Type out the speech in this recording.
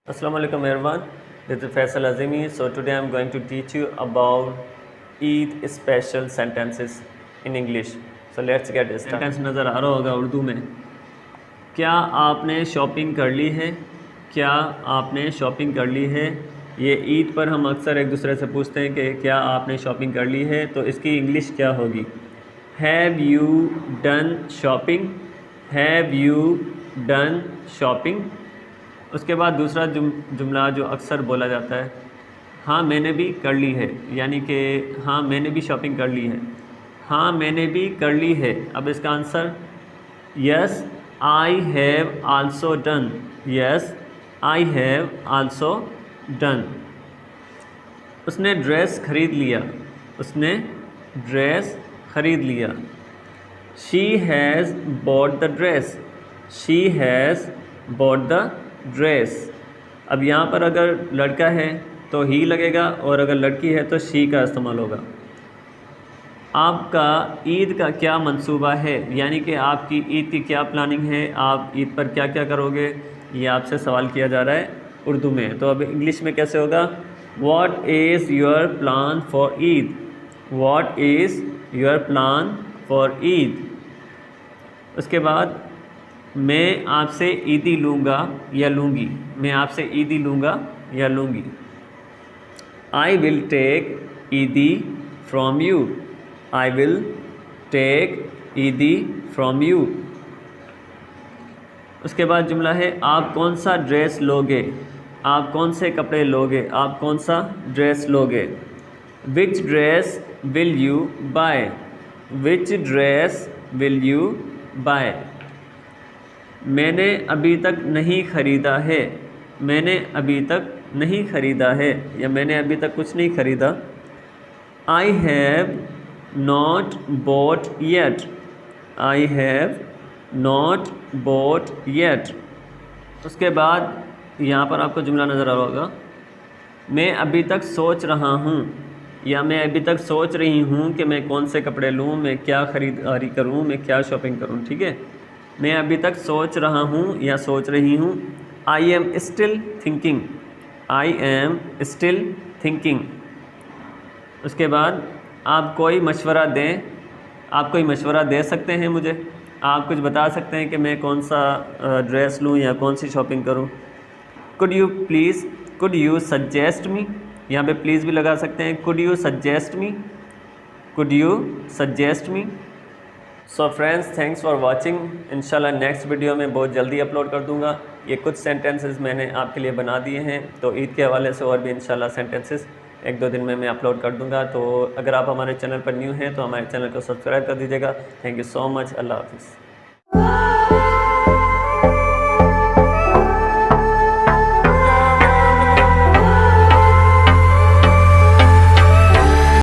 Assalamu alaikum everyone, this is Faisal Azimi. So today I am going to teach you about Eid special sentences in English. So let's get started. Sentence नज़र आ रहा होगा उर्दू में, क्या आपने shopping कर ली है? क्या आपने शॉपिंग कर ली है? ये ईद पर हम अक्सर एक दूसरे से पूछते हैं कि क्या आपने शॉपिंग कर ली है, तो इसकी इंग्लिश क्या होगी? Have you done shopping? Have you done shopping? उसके बाद दूसरा जुमला जो अक्सर बोला जाता है, हाँ मैंने भी कर ली है, यानी कि हाँ मैंने भी शॉपिंग कर ली है, हाँ मैंने भी कर ली है। अब इसका answer yes I have also done, yes I have also done. उसने ड्रेस ख़रीद लिया, उसने ड्रेस ख़रीद लिया। She has bought the dress, she has bought the dress. अब यहाँ पर अगर लड़का है तो ही लगेगा और अगर लड़की है तो शी का इस्तेमाल होगा। आपका ईद का क्या मंसूबा है, यानी कि आपकी ईद की क्या प्लानिंग है, आप ईद पर क्या क्या करोगे, ये आपसे सवाल किया जा रहा है उर्दू में। तो अब इंग्लिश में कैसे होगा? What is your plan for Eid? What is your plan for Eid? उसके बाद मैं आपसे ईदी लूँगा या लूँगी, मैं आपसे ईदी लूँगा या लूँगी। आई विल टेक ईदी from you, I will take ईदी फ्रॉम यू। उसके बाद जुमला है आप कौन सा ड्रेस लोगे, आप कौन से कपड़े लोगे, आप कौन सा ड्रेस लोगे। Which dress will you buy, which dress will you buy. मैंने अभी तक नहीं ख़रीदा है, मैंने अभी तक नहीं ख़रीदा है, या मैंने अभी तक कुछ नहीं ख़रीदा। I have not bought yet, I have not bought yet. उसके बाद यहाँ पर आपको जुमला नज़र आ रहा होगा, मैं अभी तक सोच रहा हूँ, या मैं अभी तक सोच रही हूँ कि मैं कौन से कपड़े लूँ, मैं क्या ख़रीदारी करूँ, मैं क्या शॉपिंग करूँ। ठीक है, मैं अभी तक सोच रहा हूँ या सोच रही हूँ। I am still thinking, I am still thinking. उसके बाद आप कोई मशवरा दें, आप कोई मशवरा दे सकते हैं मुझे, आप कुछ बता सकते हैं कि मैं कौन सा ड्रेस लूँ या कौन सी शॉपिंग करूँ। Could you please, could you suggest me, यहाँ पे प्लीज़ भी लगा सकते हैं। Could you suggest me, could you suggest me. So friends, thanks for watching. इंशाल्लाह नेक्स्ट वीडियो में बहुत जल्दी अपलोड कर दूंगा। ये कुछ सेंटेंसेस मैंने आपके लिए बना दिए हैं, तो ईद के हवाले से और भी इंशाल्लाह सेंटेंसेस 1-2 दिन में मैं अपलोड कर दूंगा। तो अगर आप हमारे चैनल पर न्यू हैं तो हमारे चैनल को सब्सक्राइब कर दीजिएगा। Thank you so much. अल्लाह हाफ़िज़।